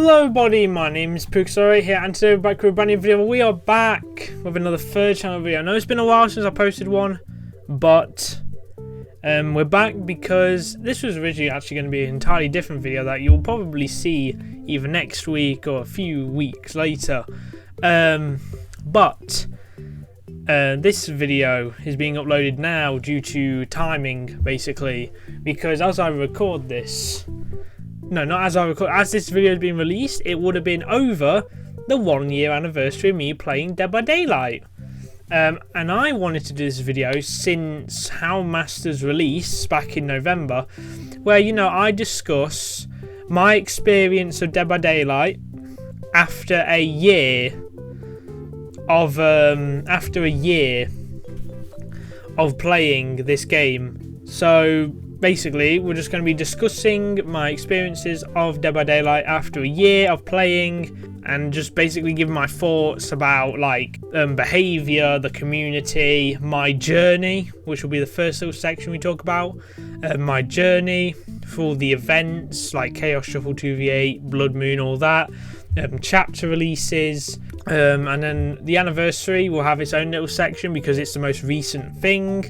Hello everybody, my name is Pookzta here, and today we're back with a brand new video. We are back with another third channel video. I know it's been a while since I posted one, but we're back because this was originally actually going to be an entirely different video that you'll probably see either next week or a few weeks later. But this video is being uploaded now due to timing, basically, because as I record this, as this video has been released, it would have been over the 1 year anniversary of me playing Dead by Daylight. And I wanted to do this video since Houndmaster's release back in November, where, you know, I discuss my experience of Dead by Daylight after a year of playing this game. So basically, we're just going to be discussing my experiences of Dead by Daylight after a year of playing, and just basically giving my thoughts about like behavior, the community, my journey, which will be the first little section we talk about. My journey through the events like Chaos Shuffle 2v8, Blood Moon, all that. Chapter releases, and then the anniversary will have its own little section because it's the most recent thing.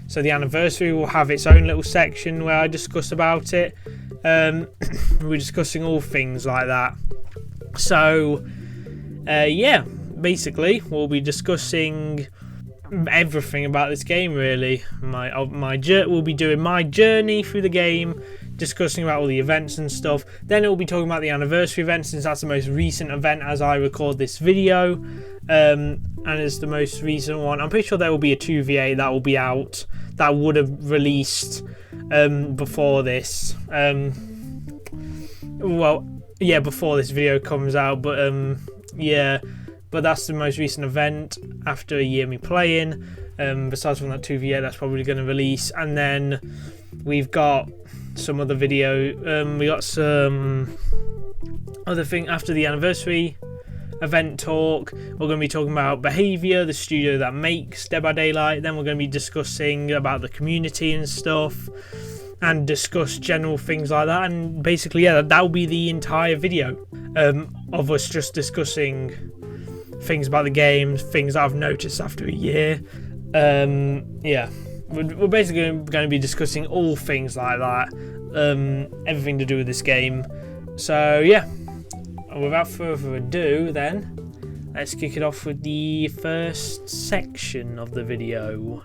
So the anniversary will have its own little section where I discuss about it. We're discussing all things like that. So yeah, basically we'll be discussing everything about this game, really. We'll be doing my journey through the game, discussing about all the events and stuff. Then it will be talking about the anniversary event, since that's the most recent event as I record this video, and it's the most recent one. I'm pretty sure there will be a 2v8 that will be out that would have released before this. Well, yeah, before this video comes out, but yeah, but that's the most recent event after a year me playing. Besides from that 2v8 that's probably going to release, and then we've got some other video. We got some other thing after the anniversary event talk. We're going to be talking about Behaviour, the studio that makes Dead by Daylight. Then we're going to be discussing about the community and stuff, and discuss general things like that. And basically, yeah, that will be the entire video of us just discussing things about the games, things that I've noticed after a year. Yeah, we're basically going to be discussing all things like that, everything to do with this game. So yeah, without further ado, then let's kick it off with the first section of the video.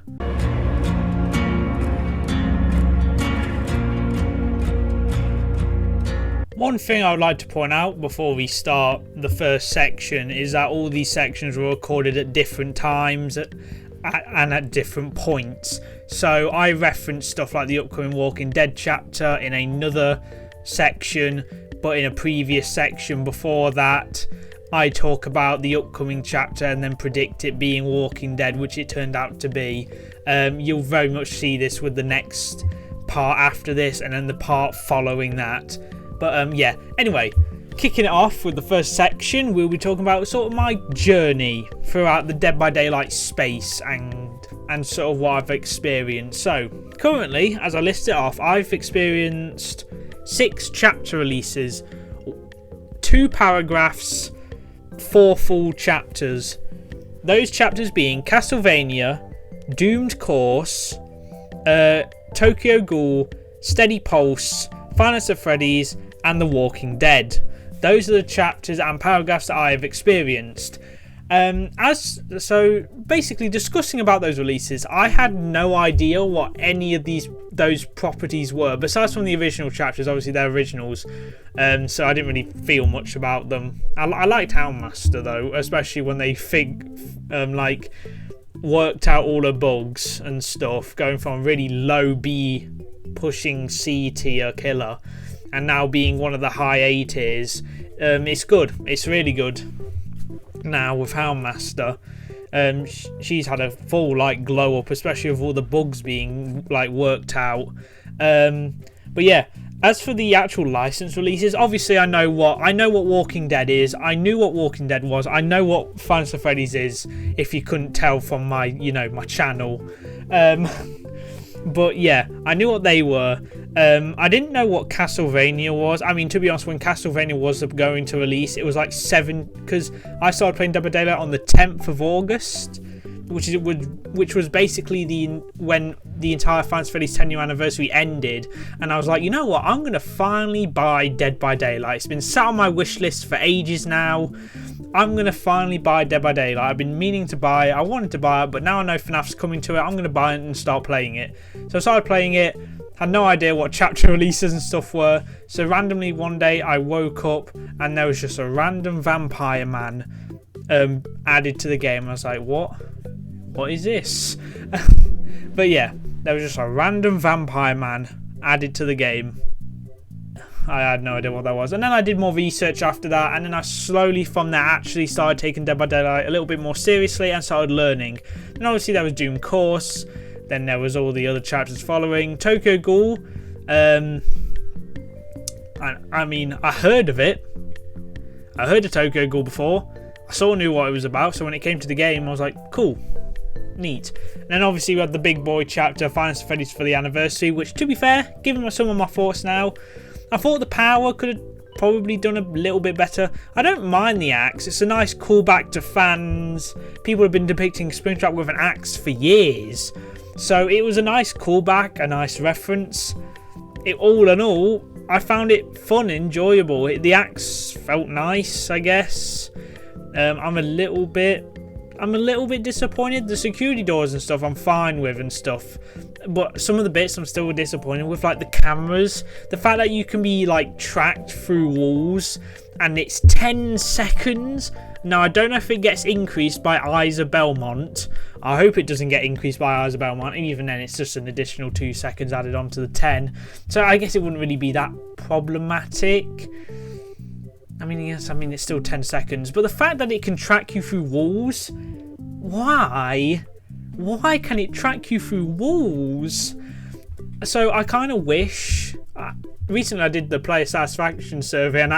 One thing I would like to point out before we start the first section is that all these sections were recorded at different times and at different points. So I referenced stuff like the upcoming Walking Dead chapter in another section, but in a previous section before that I talk about the upcoming chapter and then predict it being Walking Dead, which it turned out to be. You'll very much see this with the next part after this and then the part following that. But yeah, anyway, kicking it off with the first section, we'll be talking about sort of my journey throughout the Dead by Daylight space and sort of what I've experienced. So currently, as I list it off, I've experienced 6 chapter releases, 2 paragraphs, 4 full chapters. Those chapters being Castlevania, Doomed Course, Tokyo Ghoul, Steady Pulse, Five Nights at Freddy's, and The Walking Dead. Those are the chapters and paragraphs that I have experienced. So basically discussing about those releases, I had no idea what any of those properties were, besides from the original chapters. Obviously they're originals, so I didn't really feel much about them. I liked Houndmaster though, especially when they like worked out all the bugs and stuff, going from really low B pushing C tier killer and now being one of the high A tiers. It's good, it's really good now with Houndmaster. She's had a full like glow up, especially with all the bugs being like worked out. But yeah, as for the actual license releases, obviously I know what Walking Dead is. I knew what Walking Dead was. I know what Five Nights at Freddy's is, if you couldn't tell from my, my channel. But yeah, I knew what they were. I didn't know what Castlevania was. I mean, to be honest, when Castlevania was going to release, it was like 7, because I started playing Dead by Daylight on the 10th of August, which was basically when the entire Final Fantasy 10-year anniversary ended, and I was like, you know what, I'm gonna finally buy Dead by Daylight. It's been sat on my wish list for ages now. I'm gonna finally buy Dead by Daylight. I've been meaning to buy it. I wanted to buy it, but now I know FNAF's coming to it. I'm gonna buy it and start playing it. So I started playing it. Had no idea what chapter releases and stuff were. So randomly one day I woke up and there was just a random vampire man added to the game. I was like, what? What is this? But yeah, there was just a random vampire man added to the game. I had no idea what that was. And then I did more research after that, and then I slowly from there actually started taking Dead by Daylight a little bit more seriously and started learning. And obviously there was Doom Course, then there was all the other chapters following. Tokyo Ghoul, I mean, I heard of it. I heard of Tokyo Ghoul before. I sort of knew what it was about, so when it came to the game, I was like, cool, neat. And then obviously we had the big boy chapter, Final Fantasy for the anniversary, which, to be fair, giving some of my thoughts now, I thought the power could have probably done a little bit better. I don't mind the axe. It's a nice callback to fans. People have been depicting Springtrap with an axe for years. So it was a nice callback, a nice reference. All in all, I found it fun, enjoyable. The axe felt nice, I guess. I'm a little bit disappointed. The security doors and stuff I'm fine with and stuff, but some of the bits I'm still disappointed with, like the cameras. The fact that you can be like tracked through walls and it's 10 seconds. Now I don't know if it gets increased by Eyes of Belmont. I hope it doesn't get increased by Eyes of Belmont. Even then, it's just an additional 2 seconds added onto the 10. So I guess it wouldn't really be that problematic. I mean, yes, it's still 10 seconds. But the fact that it can track you through walls, why? Why can it track you through walls? So I kind of wish... recently I did the player satisfaction survey, and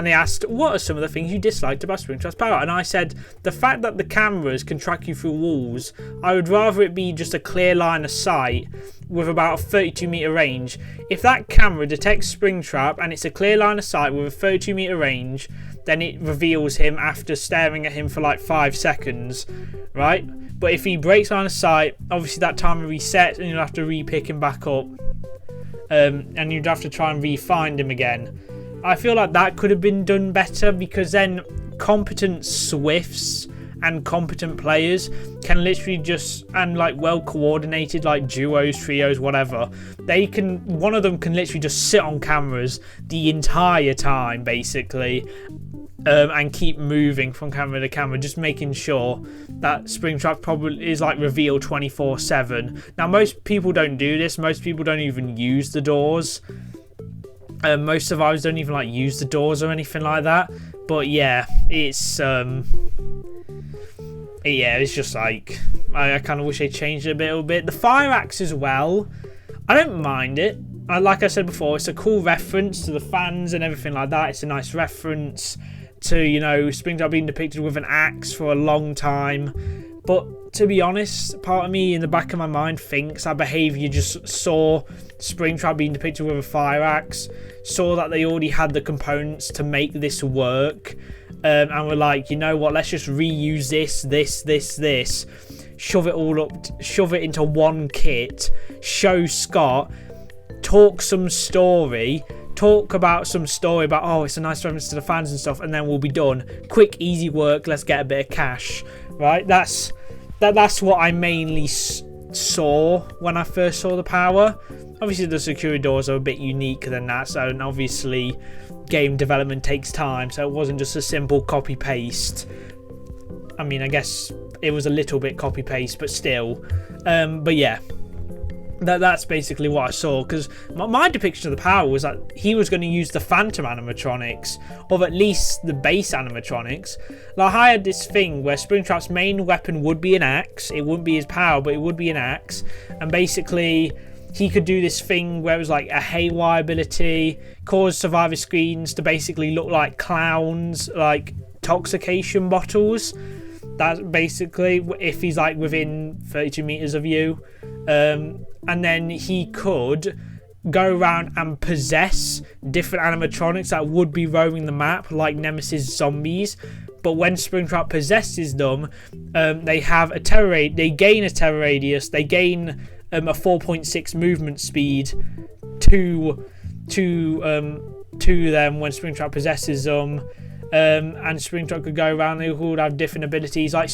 they asked, what are some of the things you disliked about Springtrap's power? And I said, the fact that the cameras can track you through walls, I would rather it be just a clear line of sight with about a 32-meter range. If that camera detects Springtrap and it's a clear line of sight with a 32-meter range, then it reveals him after staring at him for like 5 seconds, right? But if he breaks line of sight, obviously that timer resets and you'll have to re-pick him back up. And you'd have to try and re-find him again. I feel like that could have been done better, because then competent Swifts and competent players can literally just, and like well coordinated like duos, trios, whatever, one of them can literally just sit on cameras the entire time basically, and keep moving from camera to camera, just making sure that Springtrap probably is like revealed 24/7. Now most people don't do this. Most people don't even use the doors. Most survivors don't even like use the doors or anything like that. But yeah, it's just like I kind of wish they changed it a little bit. The fire axe as well, I don't mind it. Like I said before, it's a cool reference to the fans and everything like that. It's a nice reference to, you know, Springtrap being depicted with an axe for a long time. But to be honest, part of me in the back of my mind thinks our behaviour just saw Springtrap being depicted with a fire axe, saw that they already had the components to make this work, and we're like, you know what, let's just reuse this, shove it all up, shove it into one kit, show Scott, talk some story, talk about some story about, oh, it's a nice reference to the fans and stuff, and then we'll be done. Quick, easy work, let's get a bit of cash, right? That's what I mainly saw when I first saw the power. Obviously, the security doors are a bit unique than that, so and obviously game development takes time, so it wasn't just a simple copy-paste. I mean, I guess it was a little bit copy-paste, but still. But yeah. That's basically what I saw, because my depiction of the power was that he was going to use the phantom animatronics, or at least the base animatronics. Like, I had this thing where Springtrap's main weapon would be an axe. It wouldn't be his power, but it would be an axe. And basically, he could do this thing where it was like a haywire ability, cause survivor screens to basically look like clowns, like toxication bottles. That's basically if he's like within 32 meters of you. And then he could go around and possess different animatronics that would be roaming the map, like Nemesis zombies. But when Springtrap possesses them, they have a they gain a terror radius, they gain a 4.6 movement speed to them when Springtrap possesses them. And Springtrap could go around, they would have different abilities, like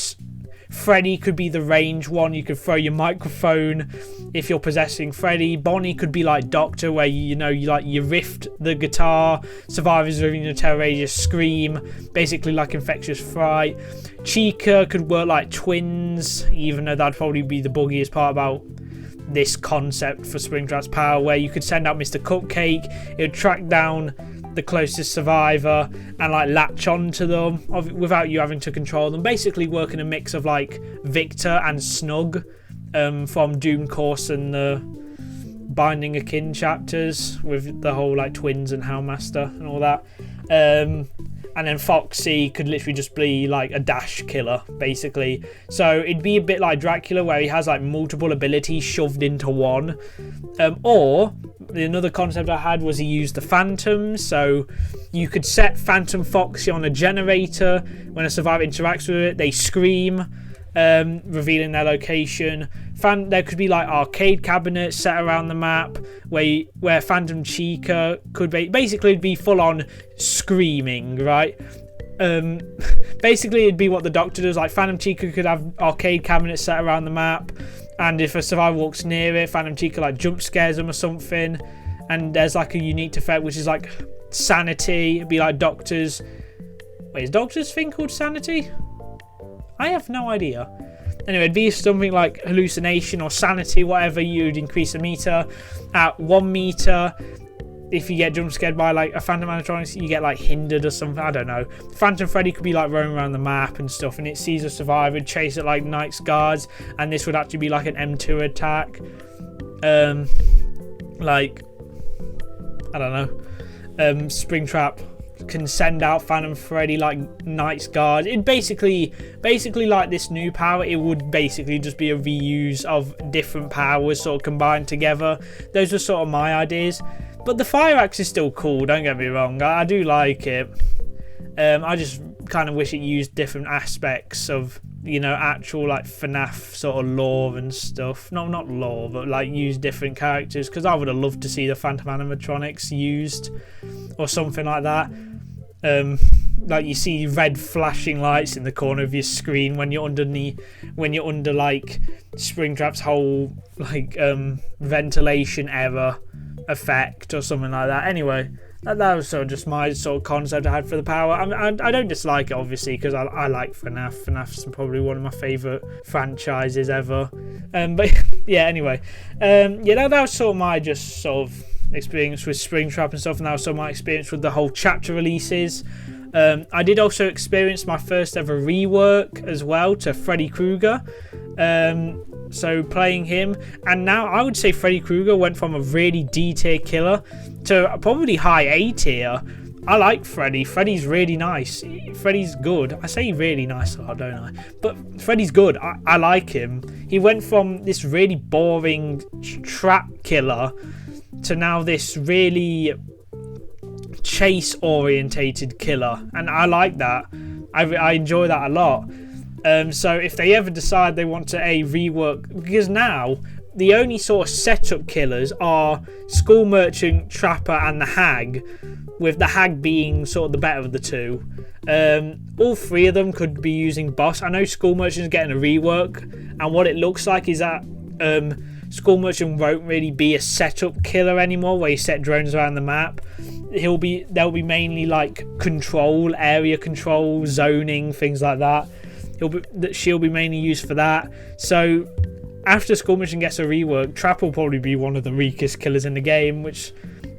Freddy could be the range one, you could throw your microphone if you're possessing Freddy. Bonnie could be like Doctor, where you rift the guitar. Survivors within your terror radius scream, basically like Infectious Fright. Chica could work like twins, even though that'd probably be the buggiest part about this concept for Springtrap's power, where you could send out Mr. Cupcake, it would track down the closest survivor and like latch on to them without you having to control them, basically working a mix of like Victor and Snug from Doom Course and the Binding of Kin chapters, with the whole like twins and Hellmaster and all that. And then Foxy could literally just be like a dash killer, basically. So it'd be a bit like Dracula, where he has like multiple abilities shoved into one. Or another concept I had was he used the Phantoms. So you could set Phantom Foxy on a generator. When a survivor interacts with it, they scream, revealing their location. There could be like arcade cabinets set around the map where Phantom Chica could basically be full on screaming, right? Basically it'd be what the Doctor does. Like Phantom Chica could have arcade cabinets set around the map, and if a survivor walks near it, Phantom Chica like jump scares them or something. And there's like a unique effect which is like sanity. It'd be like Doctor's. Wait, is Doctor's thing called sanity? I have no idea. Anyway, it'd be something like hallucination or sanity, whatever. You'd increase the meter. At 1 meter, if you get jump scared by like a Phantom animatronic, you get like hindered or something. I don't know. Phantom Freddy could be like roaming around the map and stuff, and it sees a survivor, chase it like Knight's Guards, and this would actually be like an M2 attack. Like, I don't know. Springtrap can send out Phantom Freddy like Knight's Guard. It basically like this new power, it would basically just be a reuse of different powers sort of combined together. Those were sort of my ideas. But the fire axe is still cool, don't get me wrong. I do like it. I just kind of wish it used different aspects of, actual like FNAF sort of lore and stuff. Not lore, but like use different characters, because I would have loved to see the Phantom animatronics used or something like that. Like you see red flashing lights in the corner of your screen when you're under like Springtrap's whole like ventilation error effect or something like that. Anyway, that was sort of just my sort of concept I had for the power. I don't dislike it, obviously, because I like FNAF. FNAF's probably one of my favourite franchises ever. But yeah, anyway, that was sort of my just sort of experience with Springtrap and stuff, and that was some of my experience with the whole chapter releases. I did also experience my first ever rework as well to Freddy Krueger. So playing him, and now I would say Freddy Krueger went from a really D tier killer to probably high A tier. I like Freddy. Freddy's really nice. Freddy's good. I say really nice a lot, don't I? But Freddy's good. I like him. He went from this really boring trap killer to now this really chase orientated killer, and I like that. I enjoy that a lot. So if they ever decide they want to rework, because now the only sort of setup killers are School Merchant, Trapper and the Hag, with the Hag being sort of the better of the two. All three of them could be using boss. I know School Merchant is getting a rework, and what it looks like is that School Merchant won't really be a setup killer anymore, where you set drones around the map. They'll be mainly like control, area control, zoning, things like that. She'll be mainly used for that. So after School Merchant gets a rework, Trap will probably be one of the weakest killers in the game, which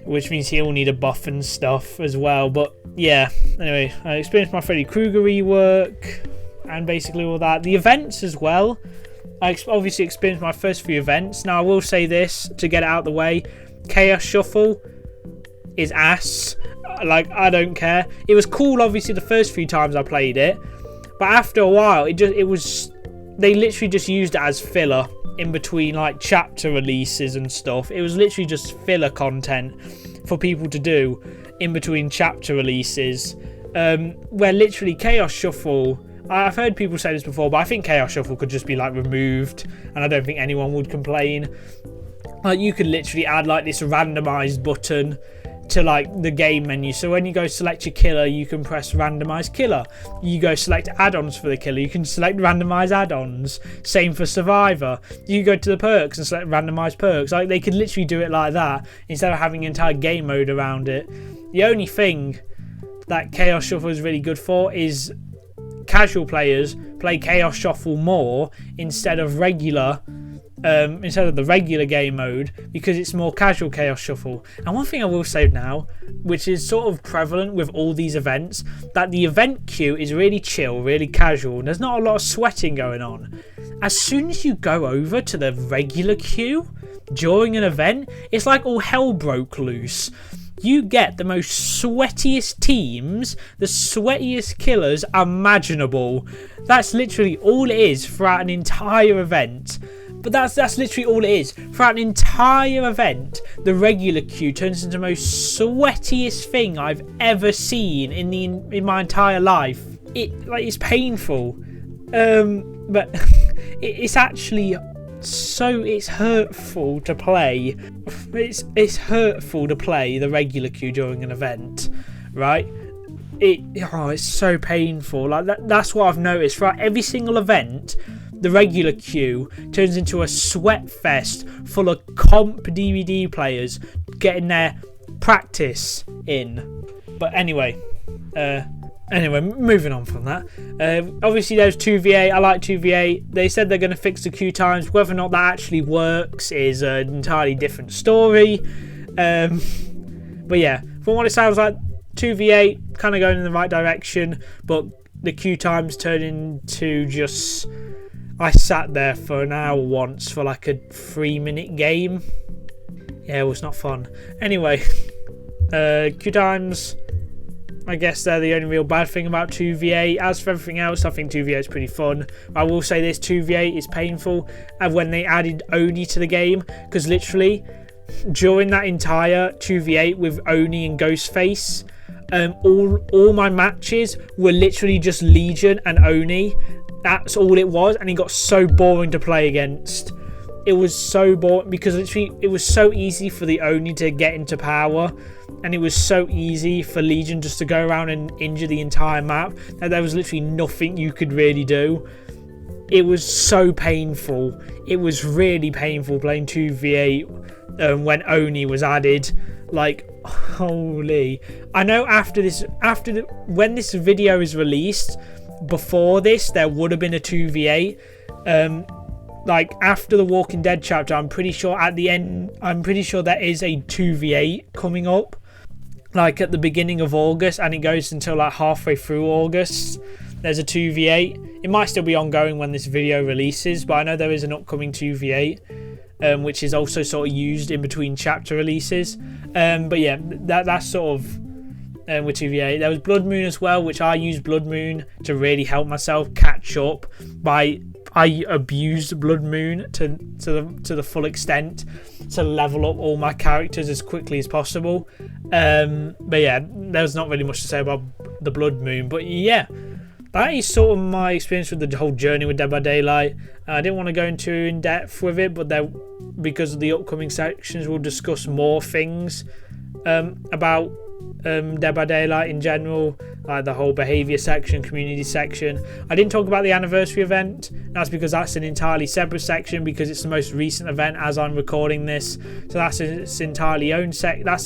means he'll need a buff and stuff as well. But yeah, anyway, I experienced my Freddy Krueger rework and basically all that. The events as well. I obviously experienced my first few events. Now I will say this to get it out of the way: Chaos Shuffle is ass. Like, I don't care. It was cool obviously the first few times I played it, but after a while they literally just used it as filler. in between like chapter releases and stuff. It was literally just filler content for people to do in between chapter releases, where literally Chaos Shuffle, I've heard people say this before, but I think Chaos Shuffle could just be like removed and I don't think anyone would complain. Like, you could literally add like this randomized button to like the game menu, so when you go select your killer, you can press randomize killer. You go select add-ons for the killer, you can select randomize add-ons. Same for survivor. You go to the perks and select randomize perks. Like, they could literally do it like that instead of having an entire game mode around it. The only thing that Chaos Shuffle is really good for is casual players play Chaos Shuffle more instead of the regular game mode, because it's more casual Chaos Shuffle. And one thing I will say now, which is sort of prevalent with all these events, that the event queue is really chill, really casual, and there's not a lot of sweating going on. As soon as you go over to the regular queue during an event, it's like all hell broke loose. You get the most sweatiest teams, the sweatiest killers imaginable. That's literally all it is throughout an entire event. But that's literally all it is. Throughout an entire event, the regular queue turns into the most sweatiest thing I've ever seen in my entire life. It's painful. But it's actually it's hurtful to play. It's hurtful to play the regular queue during an event, right? It's so painful. Like that's what I've noticed throughout every single event. The regular queue turns into a sweat fest full of comp DVD players getting their practice in. But anyway, moving on from that. Obviously, there's 2v8. I like 2v8. They said they're going to fix the queue times. Whether or not that actually works is an entirely different story. But yeah, from what it sounds like, 2v8 kind of going in the right direction, but the queue times turn into just... I sat there for an hour once for like a 3-minute game. Yeah, it was not fun. Anyway, queue times, I guess they're the only real bad thing about 2v8. As for everything else, I think 2v8 is pretty fun. I will say this, 2v8 is painful. And when they added Oni to the game, because literally during that entire 2v8 with Oni and Ghostface, all my matches were literally just Legion and Oni. That's all it was, and it got so boring to play against. It was so boring because literally it was so easy for the Oni to get into power, and it was so easy for Legion just to go around and injure the entire map that there was literally nothing you could really do. It was so painful. It was really painful playing 2v8 when Oni was added. Like, holy. I know when this video is released, before this there would have been a 2v8. Like after the Walking Dead chapter, I'm pretty sure at the end, there is a 2v8 coming up, like at the beginning of August, and it goes until like halfway through August. There's a 2v8. It might still be ongoing when this video releases, but I know there is an upcoming 2v8, which is also sort of used in between chapter releases. But yeah, that's sort of with 2v8. There was Blood Moon as well, which I used Blood Moon to really help myself catch up. I abused Blood Moon to the full extent to level up all my characters as quickly as possible. But yeah, there's not really much to say about the Blood Moon. But yeah, that is sort of my experience with the whole journey with Dead by Daylight. I didn't want to go into in depth with it, but because of the upcoming sections, we'll discuss more things about Dead by Daylight in general, like the whole behaviour section, community section. I didn't talk about the anniversary event. That's because that's an entirely separate section, because it's the most recent event as I'm recording this. So that's its entirely own section.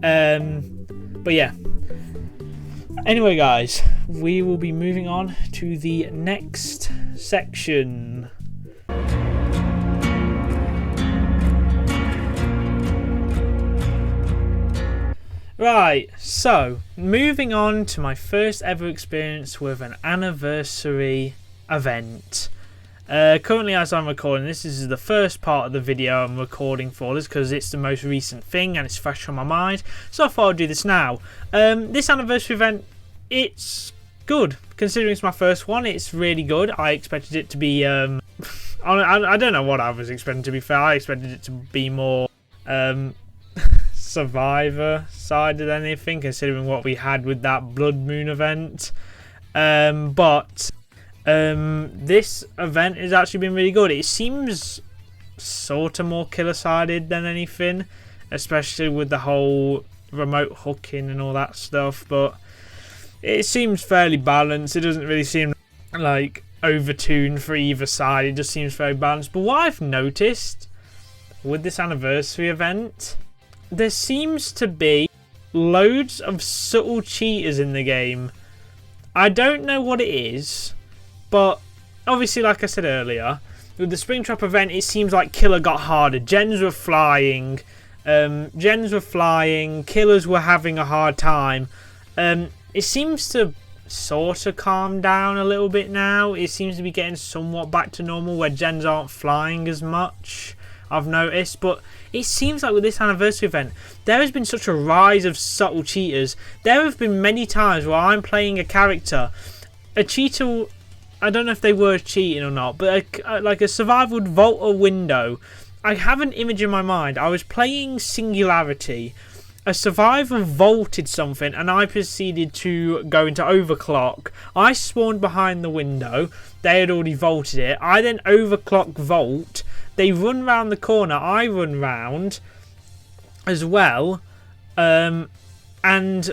But yeah. Anyway, guys, we will be moving on to the next section. Right, so moving on to my first ever experience with an anniversary event. Currently, as I'm recording this is the first part of the video I'm recording for this, because it's the most recent thing and it's fresh on my mind. So I thought I'd do this now. This anniversary event, it's good. Considering it's my first one, it's really good. I expected it to be I don't know what I was expecting, to be fair. I expected it to be more Survivor side than anything, considering what we had with that Blood Moon event. But this event has actually been really good. It seems sort of more killer-sided than anything, especially with the whole remote hooking and all that stuff. But it seems fairly balanced. It doesn't really seem like overtuned for either side. It just seems very balanced. But what I've noticed with this anniversary event, there seems to be loads of subtle cheaters in the game. I don't know what it is, but obviously, like I said earlier, with the Springtrap event, it seems like killer got harder. Gens were flying, killers were having a hard time. It seems to sort of calm down a little bit now. It seems to be getting somewhat back to normal, where gens aren't flying as much, I've noticed. But it seems like with this anniversary event, there has been such a rise of subtle cheaters. There have been many times where I'm playing a character, a cheater, I don't know if they were cheating or not, but like a survivor would vault a window. I have an image in my mind. I was playing Singularity. A survivor vaulted something and I proceeded to go into overclock. I spawned behind the window. They had already vaulted it. I then overclock vault. They run round the corner. I run round as well. And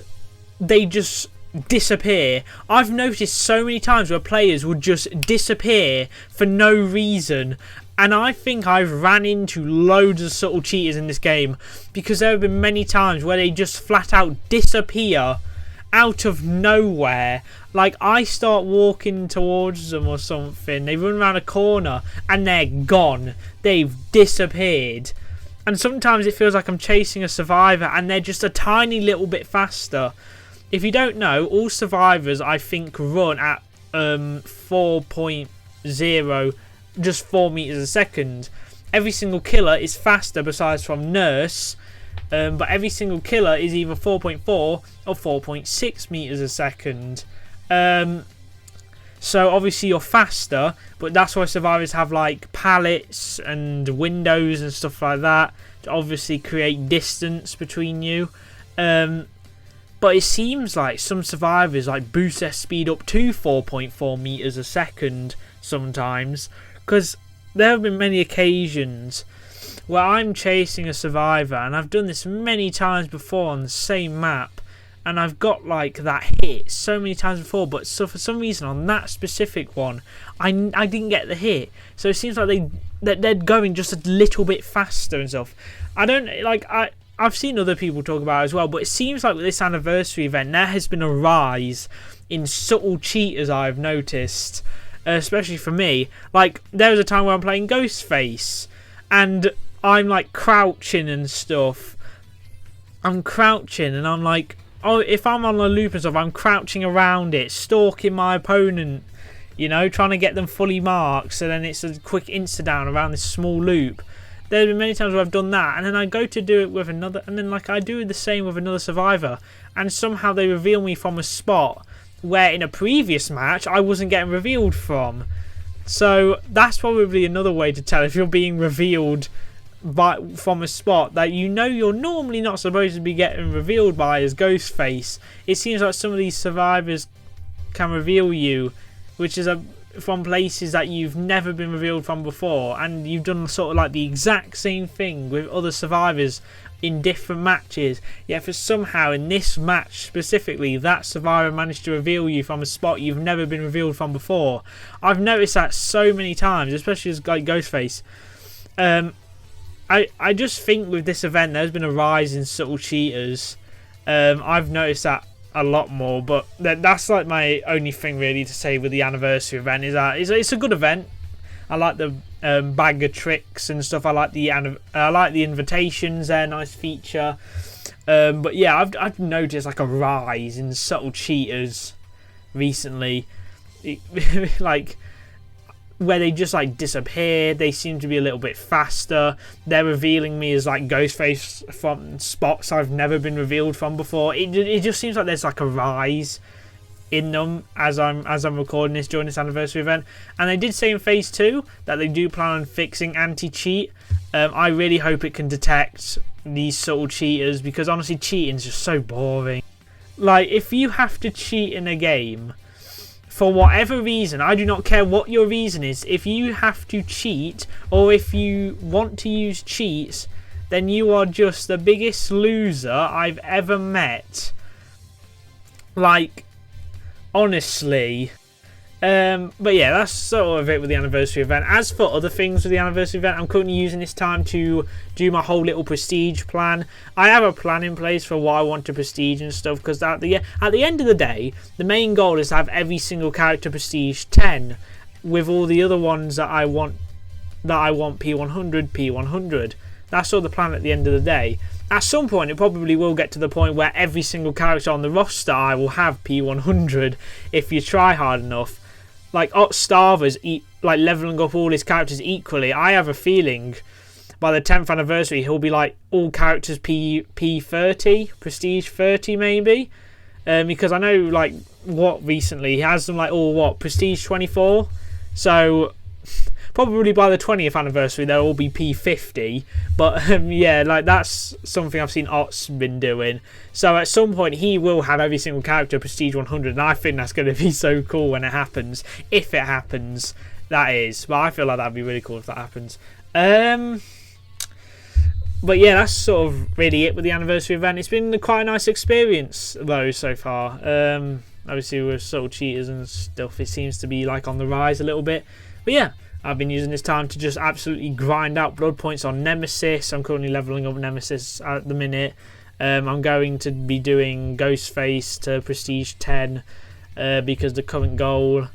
they just disappear. I've noticed so many times where players would just disappear for no reason. And I think I've ran into loads of subtle cheaters in this game, because there have been many times where they just flat out disappear out of nowhere. Like, I start walking towards them or something, they run around a corner and they're gone. They've disappeared. And sometimes it feels like I'm chasing a survivor and they're just a tiny little bit faster. If you don't know, all survivors I think run at 4.0, just 4 meters a second. Every single killer is faster besides from Nurse, but every single killer is either 4.4 or 4.6 meters a second. So obviously you're faster, but that's why survivors have like pallets and windows and stuff like that to obviously create distance between you. But it seems like some survivors like boost their speed up to 4.4 meters a second sometimes, because there have been many occasions where I'm chasing a survivor, and I've done this many times before on the same map, and I've got like that hit so many times before, but so for some reason on that specific one I didn't get the hit. So it seems like they're going just a little bit faster and stuff. I don't like, I've seen other people talk about it as well, but it seems like with this anniversary event there has been a rise in subtle cheaters, I've noticed. Especially for me, like there was a time where I'm playing Ghostface and I'm like crouching and stuff. I'm crouching and I'm like, oh, if I'm on a loop and stuff, I'm crouching around it, stalking my opponent, you know, trying to get them fully marked, so then it's a quick insta down around this small loop. There have been many times where I've done that, and then I go to do it with another, and then like I do the same with another survivor, and somehow they reveal me from a spot where in a previous match I wasn't getting revealed from. So that's probably another way to tell if you're being revealed from a spot that you know you're normally not supposed to be getting revealed by as Ghostface. It seems like some of these survivors can reveal you, which is from places that you've never been revealed from before, and you've done sort of like the exact same thing with other survivors in different matches, yet for somehow in this match specifically that survivor managed to reveal you from a spot you've never been revealed from before. I've noticed that so many times, especially as like Ghostface. I just think with this event there's been a rise in subtle cheaters. I've noticed that a lot more, but that's like my only thing really to say with the anniversary event, is that it's a good event. I like the bag of tricks and stuff. I like the invitations. They're a nice feature. But yeah, I've noticed like a rise in subtle cheaters recently, like where they just like disappear. They seem to be a little bit faster. They're revealing me as like Ghostface from spots I've never been revealed from before. It just seems like there's like a rise in them as I'm recording this during this anniversary event. And they did say in phase 2 that they do plan on fixing anti-cheat. I really hope it can detect these subtle cheaters, because honestly cheating is just so boring. Like, if you have to cheat in a game for whatever reason, I do not care what your reason is, if you have to cheat or if you want to use cheats, then you are just the biggest loser I've ever met. Like, honestly. But yeah, that's sort of it with the anniversary event. As for other things with the anniversary event, I'm currently using this time to do my whole little prestige plan. I have a plan in place for what I want to prestige and stuff, because at the end of the day, the main goal is to have every single character prestige 10, with all the other ones that I want P100. That's sort of the plan at the end of the day. At some point, it probably will get to the point where every single character on the roster I will have P100 if you try hard enough. Like Starver's like leveling up all his characters equally. I have a feeling by the 10th anniversary he'll be like all characters P30, prestige 30 maybe. Because I know like recently he has them like all prestige 24. So probably by the 20th anniversary they'll all be P50, but yeah, like that's something I've seen Ott's been doing. So at some point he will have every single character prestige 100, and I think that's going to be so cool when it happens. If it happens, that is. But I feel like that'd be really cool if that happens. But yeah, that's sort of really it with the anniversary event. It's been quite a nice experience though so far. Obviously with sort of cheaters and stuff, it seems to be like on the rise a little bit. But yeah, I've been using this time to just absolutely grind out blood points on Nemesis. I'm currently leveling up Nemesis at the minute. I'm going to be doing Ghostface to Prestige 10 because the current goal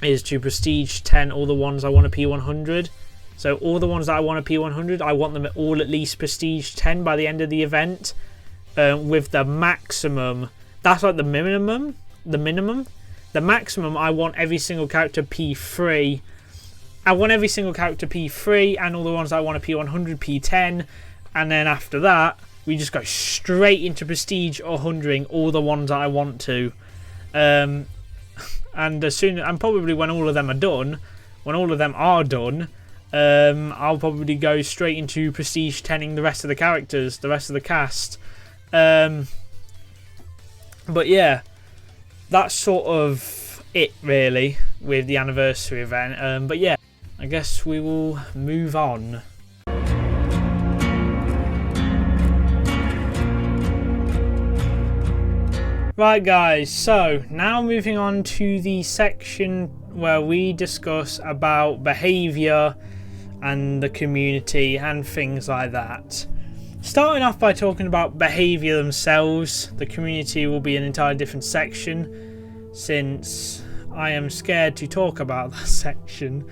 is to Prestige 10 all the ones I want to P100. So all the ones that I want to P100, I want them all at least Prestige 10 by the end of the event. With the maximum, that's like the minimum. The maximum, I want every single character P3. I want every single character P3 and all the ones I want to P100, P10. And then after that, we just go straight into Prestige 100ing all the ones that I want to. And probably when all of them are done, I'll probably go straight into Prestige 10ing the rest of the characters, the rest of the cast. But yeah, that's sort of it really with the anniversary event. But yeah, I guess we will move on. Right guys, so now moving on to the section where we discuss about behaviour and the community and things like that. Starting off by talking about behaviour themselves, the community will be an entirely different section since I am scared to talk about that section.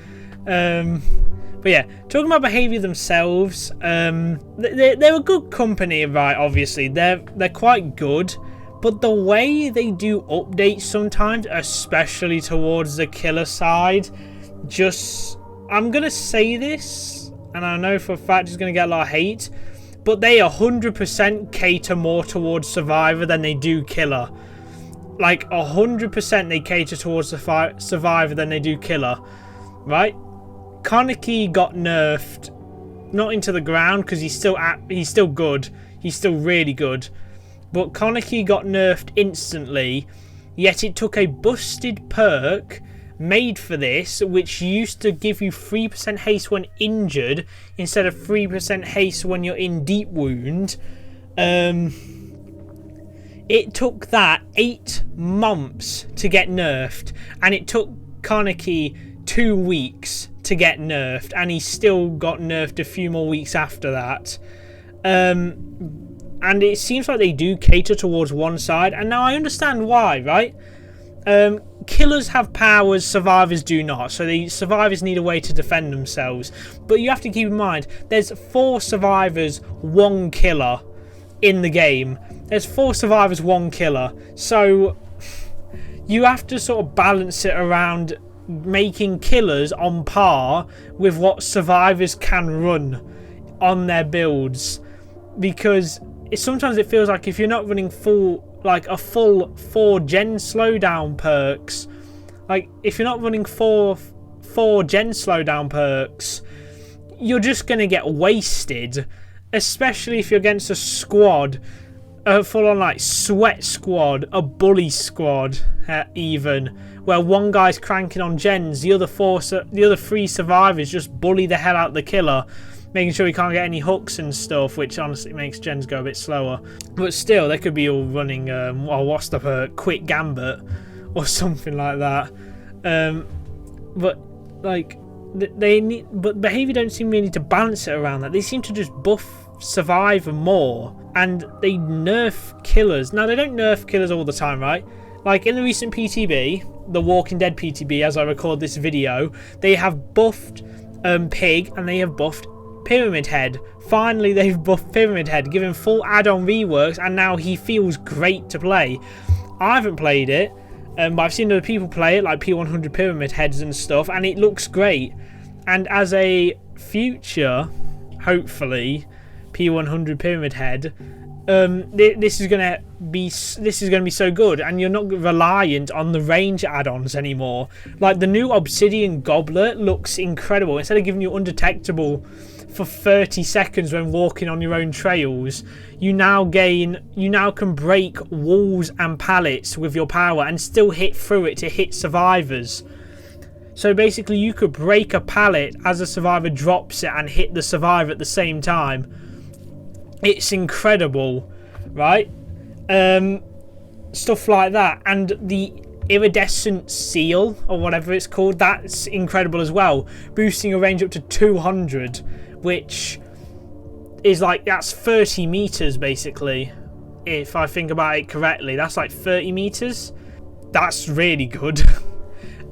But yeah, talking about behaviour themselves, they're a good company, right? Obviously, they're quite good, but the way they do updates sometimes, especially towards the killer side, I'm gonna say this, and I know for a fact it's gonna get a lot of hate, but they 100% cater more towards Survivor than they do Killer. Like 100% they cater towards Survivor than they do Killer, right? Kaneki got nerfed, not into the ground because he's still good. He's still really good, but Kaneki got nerfed instantly. Yet it took a busted perk made for this, which used to give you 3% haste when injured instead of 3% haste when you're in deep wound. It took that 8 months to get nerfed, and it took Kaneki 2 weeks to get nerfed, and he still got nerfed a few more weeks after that. And it seems like they do cater towards one side, and now I understand why, right? Killers have powers, survivors do not, so the survivors need a way to defend themselves. But you have to keep in mind, there's 4 survivors, 1 killer in the game. There's 4 survivors, 1 killer, so you have to sort of balance it around making killers on par with what survivors can run on their builds, because sometimes it feels like if you're not running full like a full 4 gen slowdown perks. Like, if you're not running four gen slowdown perks, you're just going to get wasted. Especially if you're against a squad, a full-on like sweat squad, a bully squad, even, where one guy's cranking on gens, the other 3 survivors just bully the hell out of the killer, making sure he can't get any hooks and stuff, which honestly makes gens go a bit slower. But still, they could be all running, what's the perk, quick gambit or something like that. But like, but behaviour don't seem really to balance it around that. They seem to just buff survivor more, and they nerf killers. Now, they don't nerf killers all the time, right? Like in the recent PTB, the Walking Dead PTB, as I record this video, they have buffed Pig, and they have buffed Pyramid Head. Finally, they've buffed Pyramid Head, given full add-on reworks, and now he feels great to play. I haven't played it, but I've seen other people play it, like P100 Pyramid Heads and stuff, and it looks great. And as a future, hopefully, P100 Pyramid Head, this is gonna be so good, and you're not reliant on the range add-ons anymore. Like the new Obsidian Goblet looks incredible. Instead of giving you undetectable for 30 seconds when walking on your own trails, you now can break walls and pallets with your power and still hit through it to hit survivors. So basically you could break a pallet as a survivor drops it and hit the survivor at the same time. It's incredible, right? Stuff like that. And the iridescent seal, or whatever it's called, that's incredible as well, boosting a range up to 200, which is like, that's 30 meters basically, if I think about it correctly. That's like 30 meters. That's really good.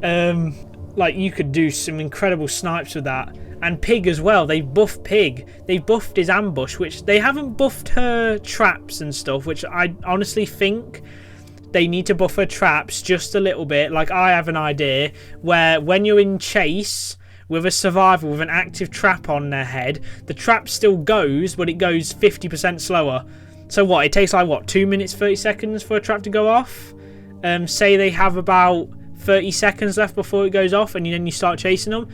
Like, you could do some incredible snipes with that. And Pig as well, they've buffed Pig. They've buffed his ambush, which they haven't buffed her traps and stuff, which I honestly think they need to buff her traps just a little bit. Like, I have an idea where when you're in chase with a survivor with an active trap on their head, the trap still goes, but it goes 50% slower. So what, it takes like, what, 2 minutes, 30 seconds for a trap to go off? Say they have about 30 seconds left before it goes off, and then you start chasing them.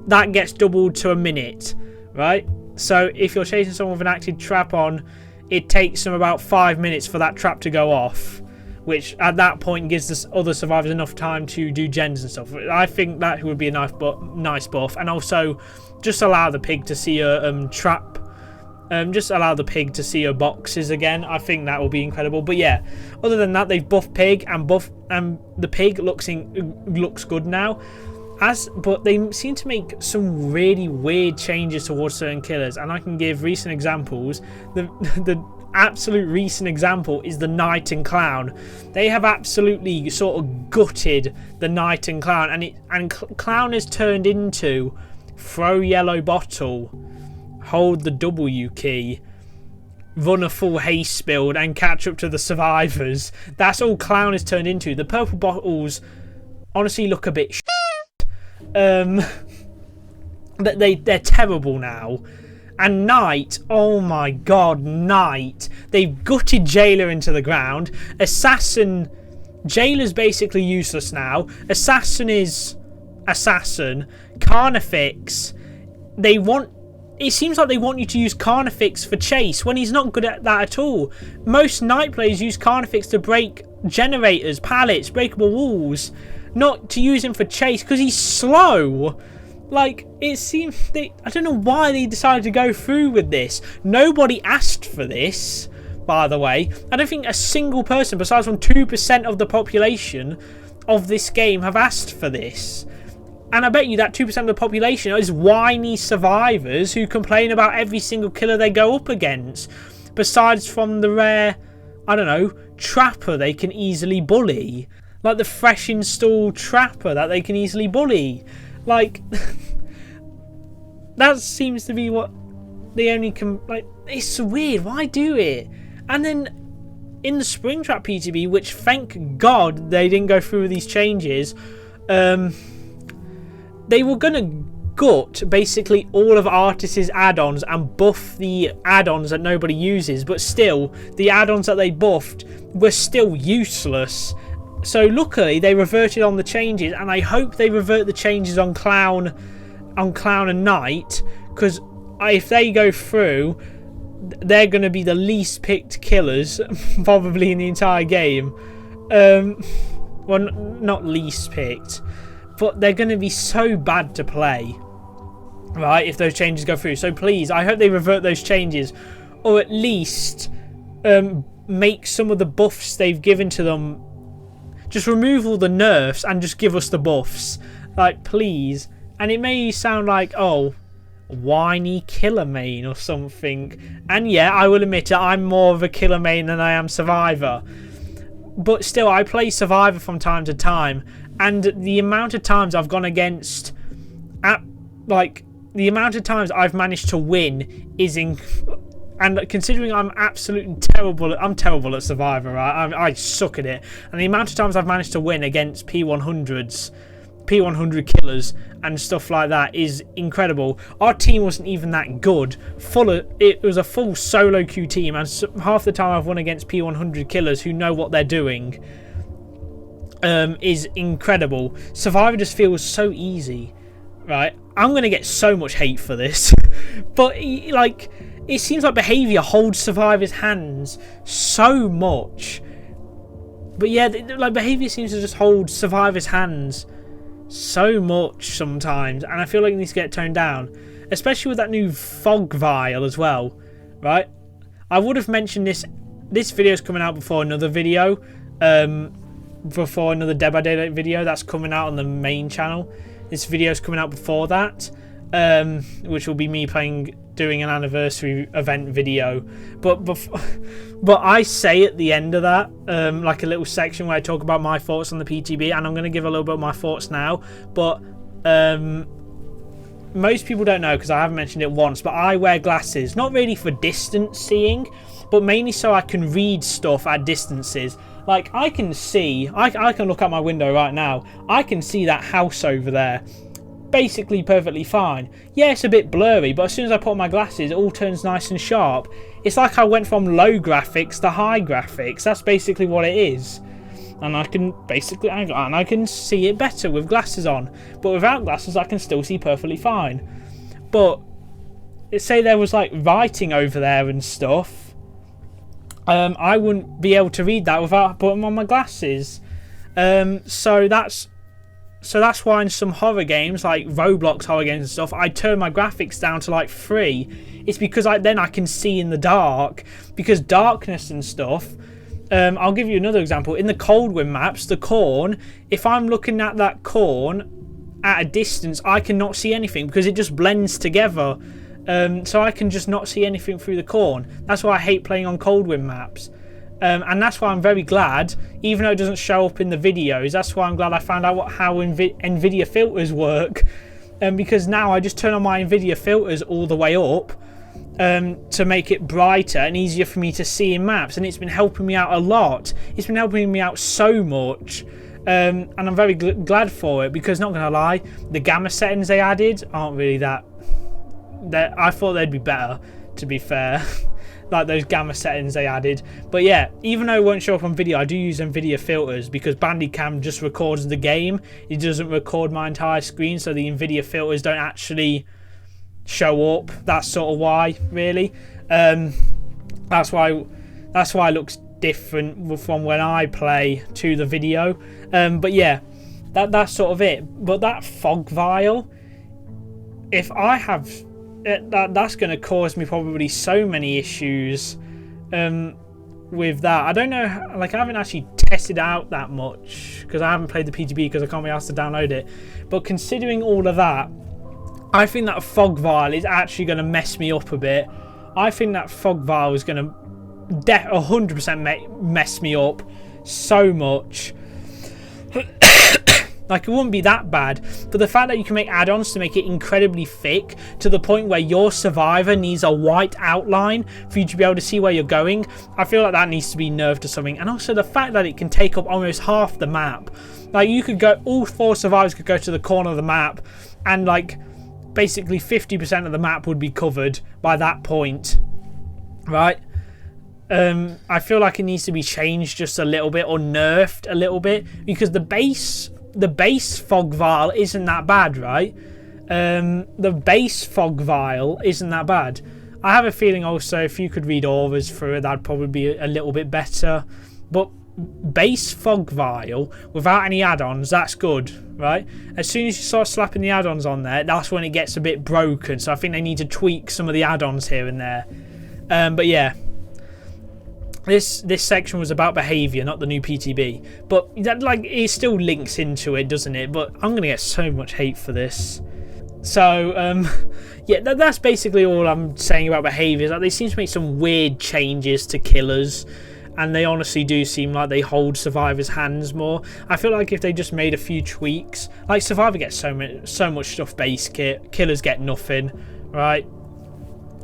That gets doubled to a minute, right? So if you're chasing someone with an active trap on, it takes them about 5 minutes for that trap to go off, which at that point gives the other survivors enough time to do gens and stuff. I think that would be a nice buff, and also just allow the Pig to see a trap. Just allow the Pig to see her boxes again. I think that will be incredible. But yeah, other than that, they've buffed Pig, and the Pig looks good now. But they seem to make some really weird changes towards certain killers, and I can give recent examples. The absolute recent example is the Knight and Clown. They have absolutely sort of gutted the Knight and Clown, and Clown has turned into throw yellow bottle, hold the W key, run a full haste build, and catch up to the survivors. That's all Clown has turned into. The purple bottles honestly look a bit but they're terrible now. And Knight, oh my god, Knight, they've gutted Jailer into the ground. Assassin, Jailer's basically useless now. Assassin is Assassin. Carnifex, it seems like they want you to use Carnifex for chase when he's not good at that at all. Most Knight players use Carnifex to break generators, pallets, breakable walls, not to use him for chase because he's slow. Like, it seems I don't know why they decided to go through with this. Nobody asked for this, by the way. I don't think a single person besides from 2% of the population of this game have asked for this. And I bet you that 2% of the population is whiny survivors who complain about every single killer they go up against. Besides from the rare, I don't know, trapper they can easily bully. Like the fresh installed trapper that they can easily bully. Like, that seems to be what they only can, like, it's weird. Why do it? And then in the Springtrap PTB, which thank God they didn't go through with these changes, they were going to gut basically all of Artis's add-ons and buff the add-ons that nobody uses, but still the add-ons that they buffed were still useless. So luckily they reverted on the changes, and I hope they revert the changes on Clown and Knight, because if they go through, they're going to be the least picked killers probably in the entire game. Well, not least picked, but they're going to be so bad to play, right, if those changes go through. So please, I hope they revert those changes, or at least make some of the buffs they've given to them, just remove all the nerfs and just give us the buffs, like, please. And it may sound like, oh, whiny killer main or something, and yeah, I will admit it, I'm more of a killer main than I am Survivor, but still I play Survivor from time to time, and the amount of times I've gone against, the amount of times I've managed to win is and considering I'm absolutely terrible, I'm terrible at Survivor, right? I suck at it, and the amount of times I've managed to win against P100 killers and stuff like that is incredible. Our team wasn't even that good. It was a full solo queue team, and half the time I've won against P100 killers who know what they're doing. Is incredible. Survivor just feels so easy, right? I'm gonna get so much hate for this, but like, it seems like behaviour holds Survivor's hands so much. But yeah, like, behaviour seems to just hold Survivor's hands so much sometimes, and I feel like it needs to get toned down, especially with that new fog vial as well, right? I would have mentioned this video is coming out before another video, before another Dead by Daylight video that's coming out on the main channel. This video is coming out before that, which will be me doing an anniversary event video, but I say at the end of that, like a little section where I talk about my thoughts on the PTB, and I'm going to give a little bit of my thoughts now, but most people don't know because I haven't mentioned it once, but I wear glasses, not really for distance seeing, but mainly so I can read stuff at distances. Like, I can see, I can look out my window right now, I can see that house over there basically perfectly fine. Yeah, it's a bit blurry, but as soon as I put on my glasses, it all turns nice and sharp. It's like I went from low graphics to high graphics. That's basically what it is. And I can I can see it better with glasses on. But without glasses, I can still see perfectly fine. But say there was like writing over there and stuff, I wouldn't be able to read that without putting on my glasses. So that's why in some horror games, like Roblox horror games and stuff, I turn my graphics down to like 3. It's because then I can see in the dark. Because darkness and stuff, I'll give you another example. In the Coldwind maps, the corn, if I'm looking at that corn at a distance, I cannot see anything because it just blends together. So I can just not see anything through the corn. That's why I hate playing on Coldwind maps. And that's why I'm very glad, even though it doesn't show up in the videos, that's why I'm glad I found out how NVIDIA filters work. Because now I just turn on my NVIDIA filters all the way up to make it brighter and easier for me to see in maps. And it's been helping me out a lot. It's been helping me out so much. And I'm very glad for it, because not going to lie, the gamma settings they added aren't really that I thought they'd be better, to be fair. Like those gamma settings they added. But yeah, even though it won't show up on video, I do use NVIDIA filters because Bandicam just records the game. It doesn't record my entire screen, so the NVIDIA filters don't actually show up. That's sort of why, really. That's why it looks different from when I play to the video. But yeah, that's sort of it. But that fog vial, if I have... that's going to cause me probably so many issues with that. I don't know, like, I haven't actually tested out that much because I haven't played the PTB because I can't be asked to download it. But considering all of that, I think that fog vial is actually going to mess me up a bit. I think that fog vial is going to 100% mess me up so much. Like, it wouldn't be that bad, but the fact that you can make add-ons to make it incredibly thick to the point where your Survivor needs a white outline for you to be able to see where you're going, I feel like that needs to be nerfed to something. And also the fact that it can take up almost half the map. Like, you could go, all 4 Survivors could go to the corner of the map and, like, basically 50% of the map would be covered by that point, right? I feel like it needs to be changed just a little bit, or nerfed a little bit, because the base fog vial isn't that bad, right? The base fog vial isn't that bad. I have a feeling also if you could read auras through it, that'd probably be a little bit better. But base fog vial without any add-ons, that's good, right? As soon as you start slapping the add-ons on there, that's when it gets a bit broken. So I think they need to tweak some of the add-ons here and there. But yeah, this section was about behavior, not the new PTB. But that, like, it still links into it, doesn't it? But I'm gonna get so much hate for this. So yeah, that's basically all I'm saying about behaviours. Like, they seem to make some weird changes to killers, and they honestly do seem like they hold survivors' hands more. I feel like if they just made a few tweaks, like survivor gets so much stuff base kit, killers get nothing, right?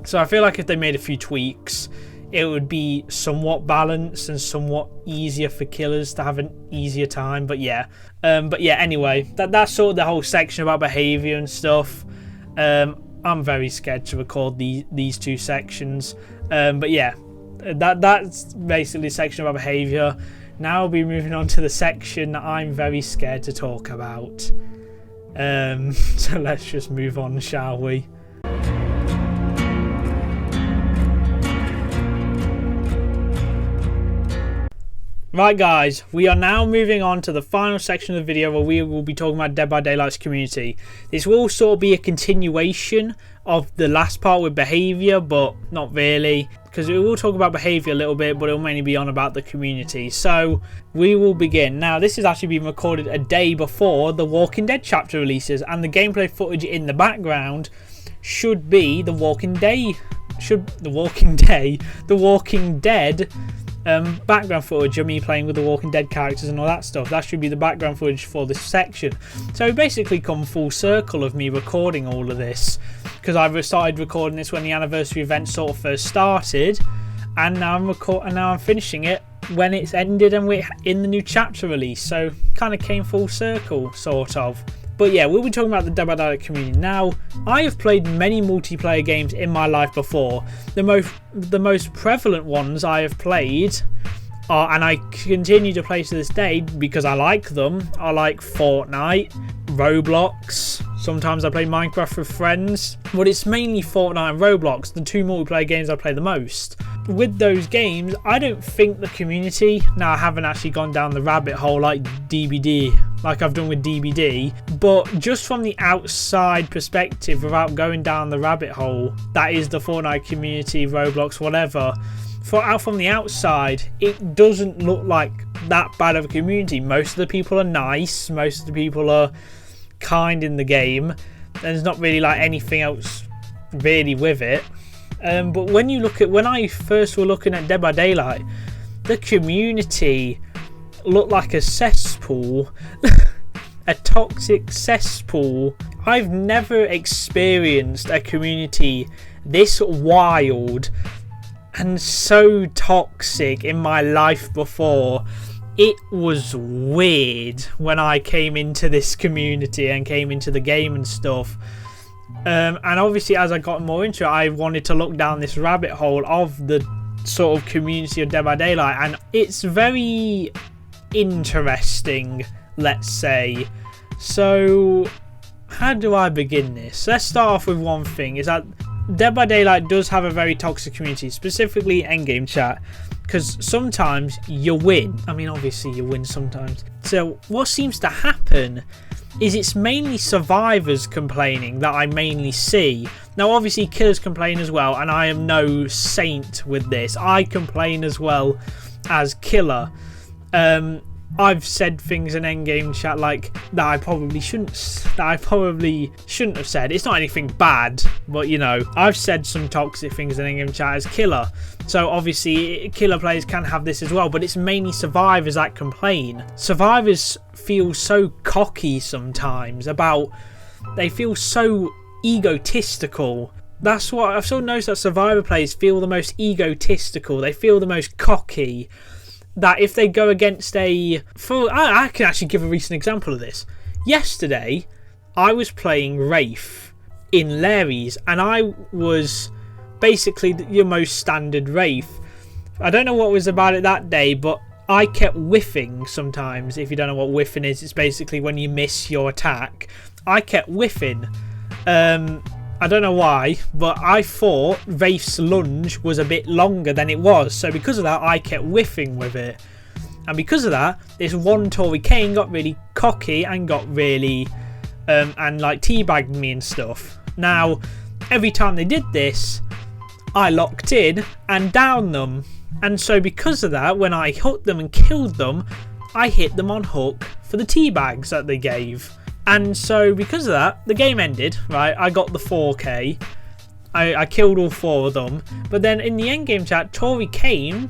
So I feel like if they made a few tweaks, it would be somewhat balanced and somewhat easier for killers to have an easier time. But yeah, anyway, that's sort of the whole section about behavior and stuff. I'm very scared to record these two sections, but yeah, that's basically the section about behavior. Now we'll be moving on to the section that I'm very scared to talk about. So let's just move on, shall we? Right guys, we are now moving on to the final section of the video where we will be talking about Dead by Daylight's community. This will sort of be a continuation of the last part with behaviour, but not really, because we will talk about behaviour a little bit, but it will mainly be on about the community. So we will begin. Now this has actually been recorded a day before the Walking Dead chapter releases, and the gameplay footage in the background should be the Walking Dead background footage of me playing with the Walking Dead characters and all that stuff. That should be the background footage for this section. So basically come full circle of me recording all of this, because I started recording this when the anniversary event sort of first started, and now I'm finishing it when it's ended and we're in the new chapter release. So kind of came full circle, sort of. But yeah, we'll be talking about the Dead by Daylight community. Now, I have played many multiplayer games in my life before. The most prevalent ones I have played are, and I continue to play to this day because I like them, are like Fortnite, Roblox. Sometimes I play Minecraft with friends, but it's mainly Fortnite and Roblox, the two multiplayer games I play the most. With those games, I don't think the community, now I haven't actually gone down the rabbit hole like DBD, like I've done with DBD, but just from the outside perspective, without going down the rabbit hole, that is the Fortnite community, Roblox, whatever, from the outside, it doesn't look like that bad of a community. Most of the people are nice, most of the people are kind in the game, and there's not really like anything else really with it. But when you look at, when I first were looking at Dead by Daylight, the community looked like a cesspool, a toxic cesspool. I've never experienced a community this wild and so toxic in my life before. It was weird when I came into this community and came into the game and stuff. And obviously as I got more into it, I wanted to look down this rabbit hole of the sort of community of Dead by Daylight, and it's very interesting, let's say. So how do I begin this? Let's start off with one thing, is that Dead by Daylight does have a very toxic community, specifically endgame chat, because sometimes you win. I mean, obviously you win sometimes. So what seems to happen is it's mainly survivors complaining that I mainly see. Now obviously killers complain as well, and I am no saint with this. I complain as well as killer. I've said things in endgame chat like that I probably shouldn't have said. It's not anything bad, but you know, I've said some toxic things in endgame chat as killer. So obviously killer players can have this as well, but it's mainly survivors that complain. Survivors feel so cocky sometimes about, they feel so egotistical. That's what I've sort of noticed, that survivor players feel the most egotistical. They feel the most cocky. That if they go against I can actually give a recent example of this. Yesterday, I was playing Wraith, in Larry's, and I was basically your most standard Wraith. I don't know what was about it that day, but I kept whiffing sometimes. If you don't know what whiffing is, it's basically when you miss your attack. I kept whiffing. I don't know why, but I thought Wraith's lunge was a bit longer than it was. So because of that, I kept whiffing with it. And because of that, this one Tory Kane got really cocky and got really... and like teabagged me and stuff. Now, every time they did this, I locked in and downed them. And so because of that, when I hooked them and killed them, I hit them on hook for the teabags that they gave. And so because of that, the game ended, right? I got the 4K. I killed all 4 of them. But then in the endgame chat, Tory Kane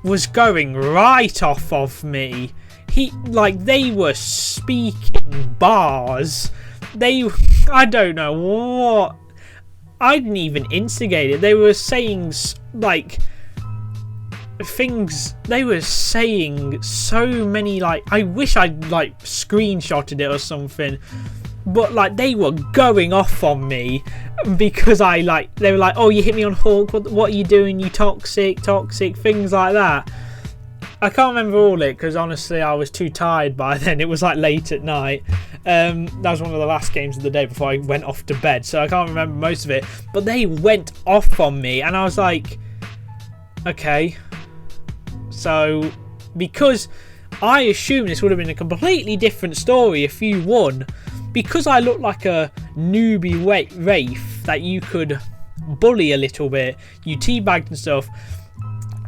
was going right off of me. They were speaking bars. I don't know what. I didn't even instigate it. They were saying like things. They were saying so many, like, I wish I'd like screenshotted it or something, but like they were going off on me because they were like, oh, you hit me on hook, what are you doing, you toxic, things like that. I can't remember all it because honestly I was too tired by then. It was like late at night. That was one of the last games of the day before I went off to bed, so I can't remember most of it, but they went off on me and I was like, okay. So because I assumed this would have been a completely different story if you won, because I looked like a newbie Wraith that you could bully a little bit, you teabagged and stuff,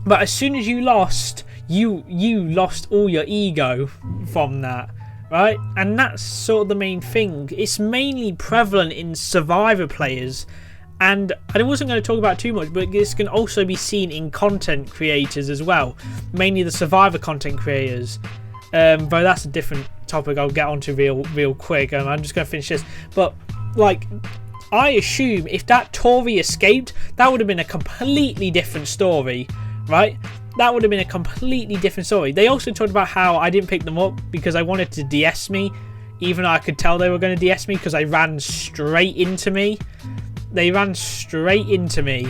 but as soon as you lost, you lost all your ego from that, right? And that's sort of the main thing. It's mainly prevalent in Survivor players, and I wasn't going to talk about it too much, but this can also be seen in content creators as well, mainly the Survivor content creators. But that's a different topic I'll get onto real quick. I'm just going to finish this. But like, I assume if that Tory escaped, that would have been a completely different story, right? That would have been a completely different story. They also talked about how I didn't pick them up because I wanted to DS me, even though I could tell they were going to DS me because they ran straight into me. They ran straight into me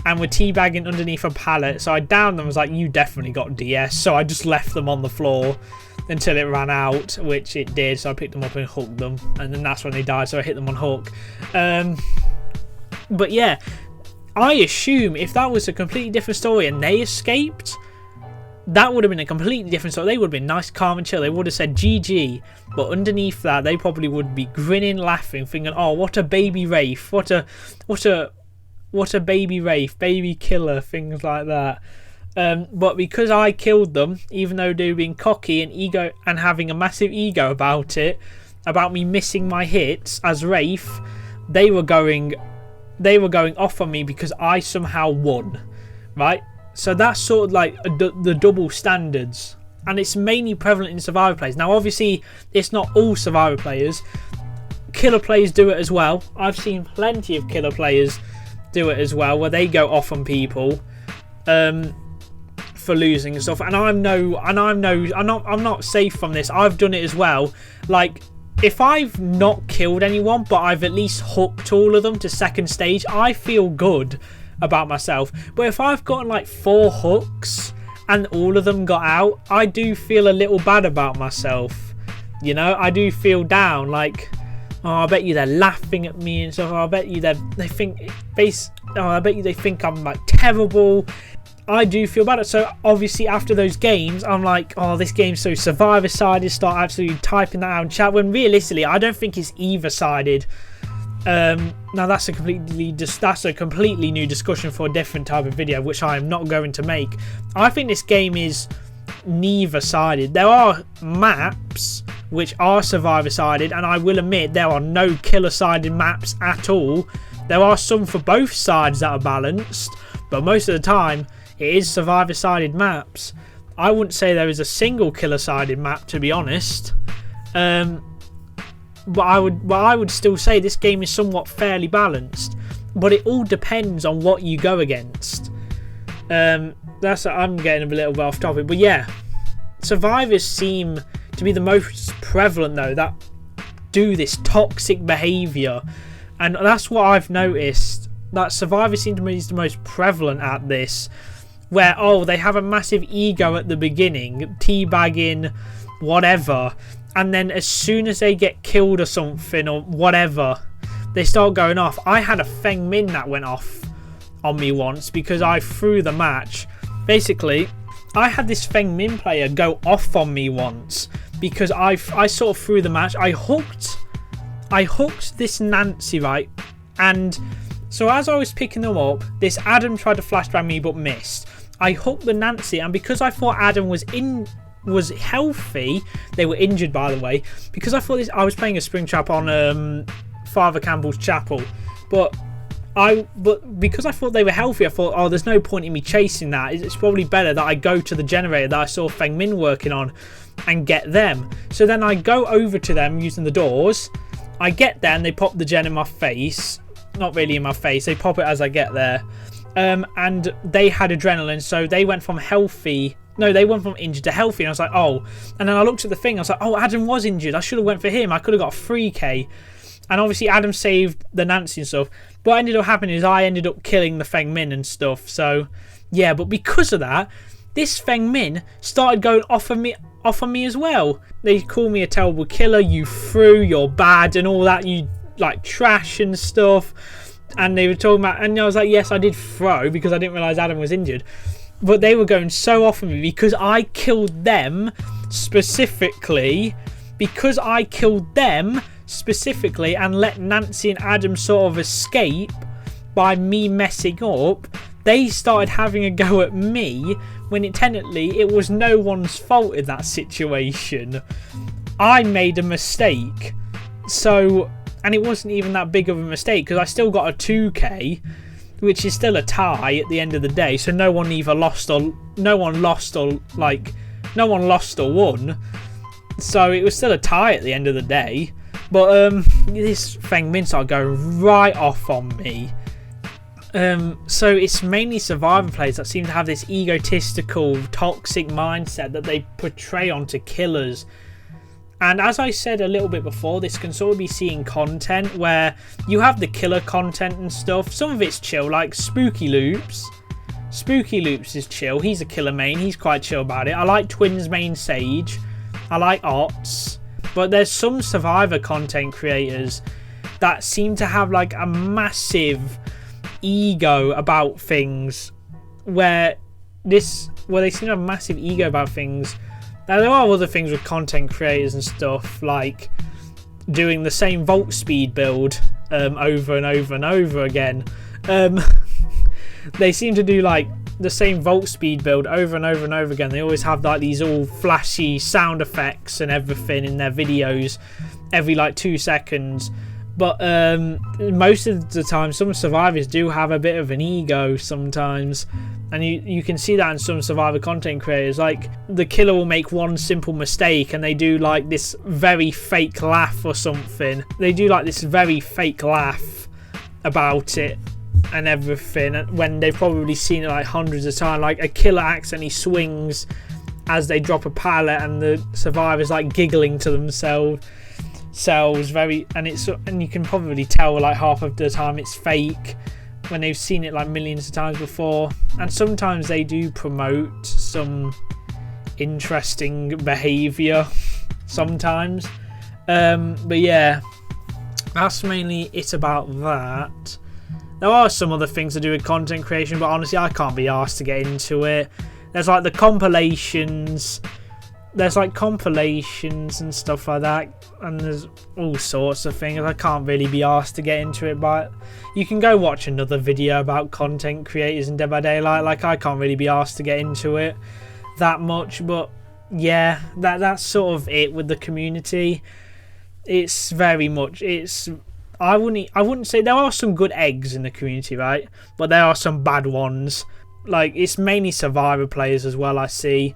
and were teabagging underneath a pallet. So I downed them. I was like, you definitely got DS. So I just left them on the floor until it ran out, which it did. So I picked them up and hooked them. And then that's when they died. So I hit them on hook. But yeah, I assume if that was a completely different story and they escaped, that would have been a completely different story. They would have been nice, calm and chill. They would have said GG, but underneath that, they probably would be grinning, laughing, thinking, "Oh, what a baby Wraith! What a baby Wraith, baby killer," things like that. But because I killed them, even though they were being cocky and ego and having a massive ego about it, about me missing my hits as Wraith, they were going off on me because I somehow won, right? So that's sort of like the double standards, and it's mainly prevalent in Survivor players. Now, obviously, it's not all Survivor players. Killer players do it as well. I've seen plenty of killer players do it as well, where they go off on people for losing and stuff. And I'm not safe from this. I've done it as well. Like, if I've not killed anyone, but I've at least hooked all of them to second stage, I feel good about myself. But if I've gotten like 4 hooks and all of them got out, I do feel a little bad about myself. You know, I do feel down. Like, oh, I bet you they're laughing at me and stuff. I bet you they think I'm like terrible. I do feel bad. So obviously after those games, I'm like, oh, this game's so Survivor sided. Start absolutely typing that out in chat. When realistically, I don't think it's either sided. Now that's a completely new discussion for a different type of video, which I am not going to make. I think this game is neither sided. There are maps which are Survivor sided, and I will admit there are no killer sided maps at all. There are some for both sides that are balanced, but most of the time it is Survivor sided maps. I wouldn't say there is a single killer sided map, to be honest. But I would still say this game is somewhat fairly balanced, but it all depends on what you go against. I'm getting a little bit off topic, but yeah, survivors seem to be the most prevalent though, that do this toxic behaviour And that's what I've noticed, that Survivor seem to be the most prevalent at this, where, oh, they have a massive ego at the beginning, teabagging, whatever, and then as soon as they get killed or something or whatever, they start going off. I had a Feng Min that went off on me once because I threw the match. Basically, I had this Feng Min player go off on me once because I sort of threw the match. I hooked this Nancy, right? And so as I was picking them up, this Adam tried to flashbang me but missed. I hooked the Nancy, and because I thought Adam was healthy, they were injured by the way, because I thought I was playing a Springtrap on Father Campbell's Chapel, but because I thought they were healthy, I thought, oh, there's no point in me chasing that. It's probably better that I go to the generator that I saw Feng Min working on and get them. So then I go over to them using the doors. I get there and they pop the gen in my face. Not really in my face, they pop it as I get there. And they had adrenaline, so they went from healthy. No, they went from injured to healthy, and I was like, oh. And then I looked at the thing, I was like, oh, Adam was injured. I should have went for him. I could have got a 3k. And obviously Adam saved the Nancy and stuff. But what ended up happening is I ended up killing the Feng Min and stuff. So, yeah, but because of that, this Feng Min started going off on me as well. They call me a terrible killer, you threw, you're bad, and all that, you like trash and stuff. And they were talking about, and I was like, yes, I did throw because I didn't realise Adam was injured. But they were going so off on me because I killed them specifically. Because I killed them specifically and let Nancy and Adam sort of escape by me messing up, they started having a go at me when technically it was no one's fault in that situation. I made a mistake. So, and it wasn't even that big of a mistake because I still got a 2k, which is still a tie at the end of the day. So no one lost or won. So it was still a tie at the end of the day. But this Feng Min started going right off on me. So it's mainly Survivor players that seem to have this egotistical, toxic mindset that they portray onto killers. And as I said a little bit before, this can sort of be seen content where you have the killer content and stuff. Some of it's chill, like Spooky Loops. Spooky Loops is chill. He's a killer main. He's quite chill about it. I like Twins main Sage. I like Ots. But there's some Survivor content creators that seem to have like a massive ego about things where they seem to have a massive ego about things. Now there are other things with content creators and stuff, like doing the same vault speed build over and over and over again. They seem to do like the same vault speed build over and over and over again. They always have like these all flashy sound effects and everything in their videos every like 2 seconds. But most of the time some survivors do have a bit of an ego sometimes, and you can see that in some Survivor content creators. Like the killer will make one simple mistake and they do like this very fake laugh or something. They do like this very fake laugh about it and everything, when they've probably seen it like hundreds of times. Like a killer accidentally swings as they drop a pallet and the survivor's like giggling to themselves and you can probably tell like half of the time it's fake when they've seen it like millions of times before. And sometimes they do promote some interesting behavior sometimes, but yeah, that's mainly it about that. There are some other things to do with content creation, but honestly I can't be asked to get into it. There's like the compilations. There's like compilations and stuff like that, and there's all sorts of things. I can't really be asked to get into it, but you can go watch another video about content creators in Dead by Daylight. Like I can't really be asked to get into it that much, but yeah, that's sort of it with the community. It's very much, I wouldn't say there are some good eggs in the community, right? But there are some bad ones. Like it's mainly Survivor players as well, I see,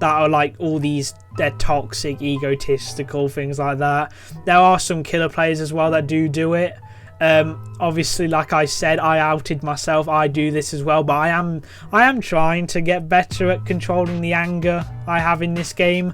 that are like all these, they're toxic, egotistical, things like that. There are some killer players as well that do it. Obviously, like I said, I outed myself. I do this as well, but I am trying to get better at controlling the anger I have in this game.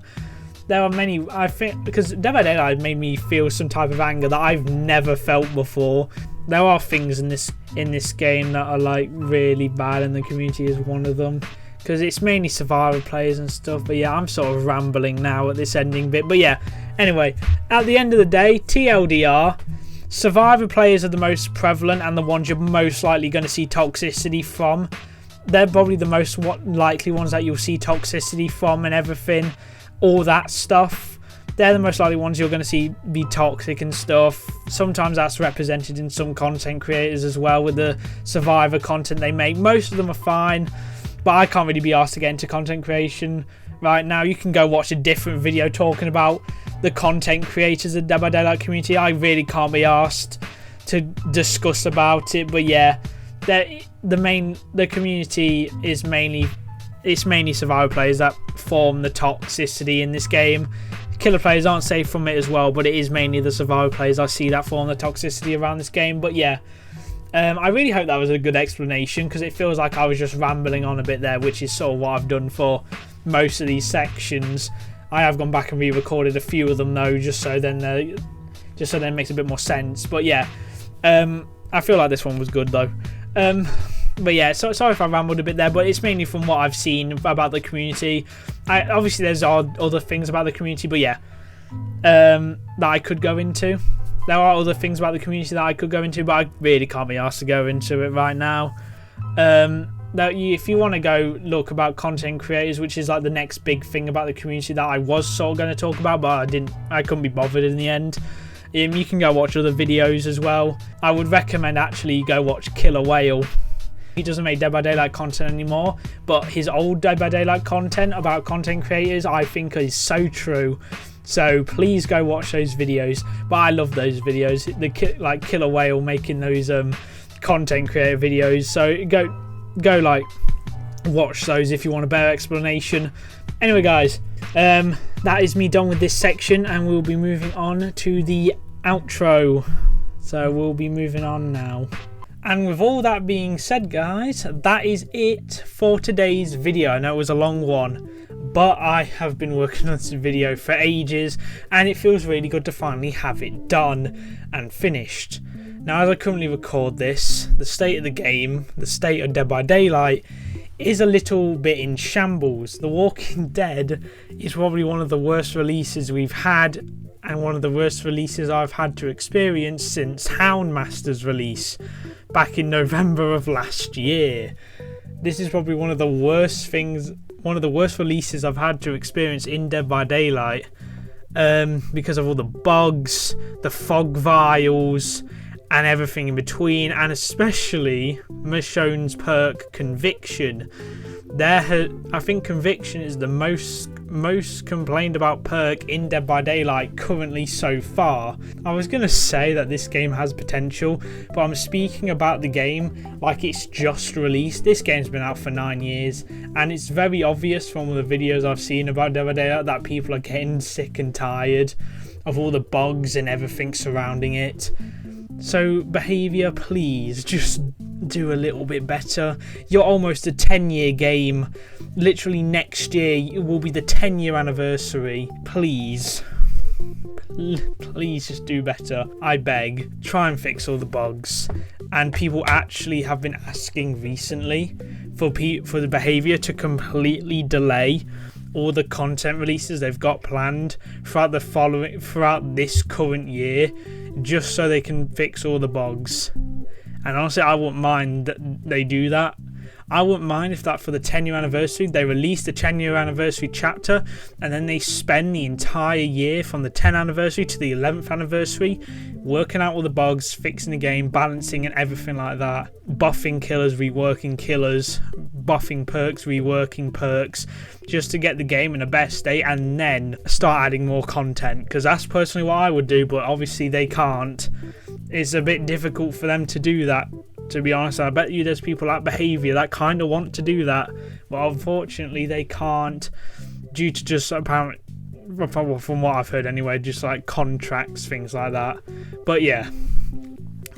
there are many, I think, because Dead by Daylight made me feel some type of anger that I've never felt before. There are things in this game that are like really bad, and the community is one of them, because it's mainly survivor players and stuff. But yeah, I'm sort of rambling now at this ending bit. But yeah, anyway, at the end of the day, TLDR, survivor players are the most prevalent and the ones you're most likely going to see toxicity from. They're probably the most likely ones that you'll see toxicity from and everything, all that stuff. They're the most likely ones you're going to see be toxic and stuff. Sometimes that's represented in some content creators as well with the survivor content they make. Most of them are fine, but I can't really be asked to get into content creation right now. You can go watch a different video talking about the content creators of Dead by Daylight community. I really can't be asked to discuss about it, but yeah, the community is mainly survivor players that form the toxicity in this game. Killer players aren't safe from it as well, but it is mainly the survivor players I see that form the toxicity around this game. But yeah, I really hope that was a good explanation, because it feels like I was just rambling on a bit there, which is sort of what I've done for most of these sections. I have gone back and re-recorded a few of them though, just so then it makes a bit more sense. But yeah, I feel like this one was good though. But yeah, sorry if I rambled a bit there, but it's mainly from what I've seen about the community. Obviously there's other things about the community, but yeah, that I could go into. There are other things about the community that I could go into, but I really can't be asked to go into it right now. If you want to go look about content creators, which is like the next big thing about the community that I was sort of going to talk about, but I couldn't be bothered in the end. You can go watch other videos as well. I would recommend actually you go watch Killer Whale. He doesn't make Dead by Daylight content anymore, but his old Dead by Daylight content about content creators I think is so true. So please go watch those videos. But I love those videos. Like Killer Whale making those content creator videos. So go like watch those if you want a better explanation. Anyway guys, that is me done with this section, and we'll be moving on to the outro. So we'll be moving on now. And with all that being said guys, that is it for today's video. I know it was a long one, but I have been working on this video for ages, and it feels really good to finally have it done and finished. Now, as I currently record this, the state of the game, the state of Dead by Daylight, is a little bit in shambles. The Walking Dead is probably one of the worst releases we've had, and one of the worst releases I've had to experience since Houndmaster's release back in November of last year. This is probably one of the worst releases I've had to experience in Dead by Daylight, because of all the bugs, the fog vials, and everything in between, and especially Michonne's perk Conviction. I think Conviction is the most complained about perk in Dead by Daylight currently so far. I was going to say that this game has potential, but I'm speaking about the game like it's just released. This game's been out for 9 years, and it's very obvious from the videos I've seen about Dead by Daylight that people are getting sick and tired of all the bugs and everything surrounding it. So behaviour, please just do a little bit better. You're almost a 10-year game. Literally next year will be the 10-year anniversary. Please just do better. I beg. Try and fix all the bugs. And people actually have been asking recently for the behaviour to completely delay all the content releases they've got planned throughout this current year, just so they can fix all the bugs. And honestly, I wouldn't mind that they do that. I wouldn't mind if that for the 10-year anniversary, they release the 10-year anniversary chapter, and then they spend the entire year from the 10th anniversary to the 11th anniversary working out all the bugs, fixing the game, balancing and everything like that. Buffing killers, reworking killers, buffing perks, reworking perks, just to get the game in a better state, and then start adding more content. Because that's personally what I would do, but obviously they can't. It's a bit difficult for them to do that, to be honest. I bet you there's people at Behaviour that kind of want to do that, but unfortunately they can't, due to just apparent, from what I've heard anyway, just like contracts, things like that. But yeah,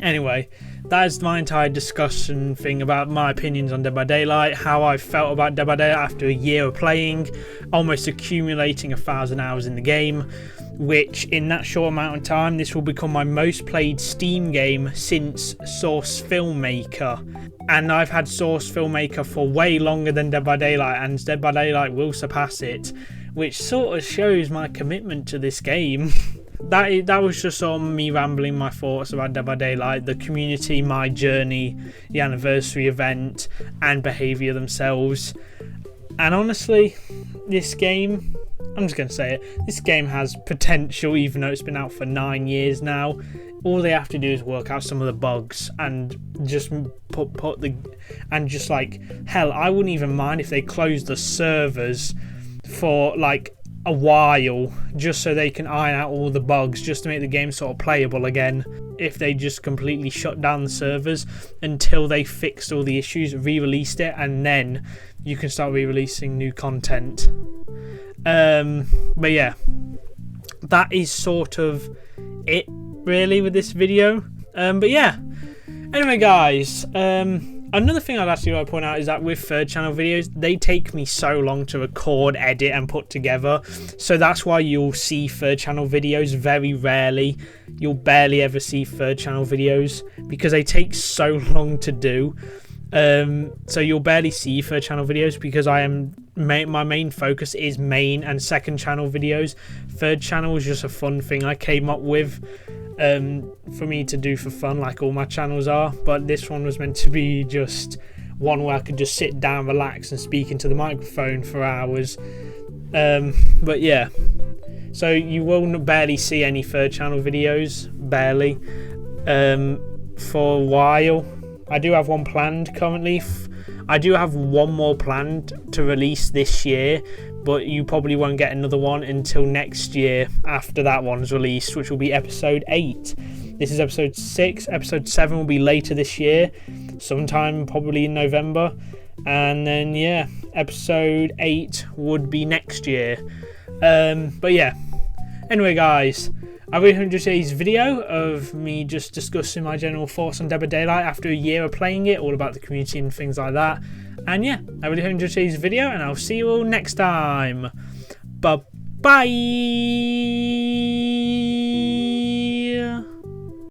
anyway, that is my entire discussion thing about my opinions on Dead by Daylight, how I felt about Dead by Daylight after a year of playing, almost accumulating 1,000 hours in the game, which in that short amount of time, this will become my most played Steam game since Source Filmmaker. And I've had Source Filmmaker for way longer than Dead by Daylight, and Dead by Daylight will surpass it, which sort of shows my commitment to this game. That was just sort of me rambling my thoughts about Dead by Daylight, the community, my journey, the anniversary event, and behaviour themselves. And honestly, this game, I'm just going to say it, this game has potential, even though it's been out for 9 years now. All they have to do is work out some of the bugs and just put the, and just like, hell, I wouldn't even mind if they closed the servers for like a while, just so they can iron out all the bugs, just to make the game sort of playable again. If they just completely shut down the servers until they fixed all the issues, re-released it, and then you can start re-releasing new content. But yeah, that is sort of it really with this video. But yeah, anyway guys, another thing I'd actually like to point out is that with third channel videos, they take me so long to record, edit and put together. So that's why you'll see third channel videos very rarely. You'll barely ever see third channel videos because they take so long to do. So you'll barely see third channel videos because my main focus is main and second channel videos. Third channel is just a fun thing I came up with for me to do for fun, like all my channels are, but this one was meant to be just one where I could just sit down, relax and speak into the microphone for hours. But yeah, so you will barely see any third channel videos, barely, for a while. I do have one planned currently. I do have one more planned to release this year, but you probably won't get another one until next year after that one's released, which will be episode 8. This is episode 6. Episode 7 will be later this year, sometime probably in November. And then, yeah, episode 8 would be next year. But yeah, anyway guys, I really hope you enjoyed today's video of me just discussing my general thoughts on Dead by Daylight after a year of playing it, all about the community and things like that. And yeah, I really hope you enjoyed today's video, and I'll see you all next time. Bye-bye!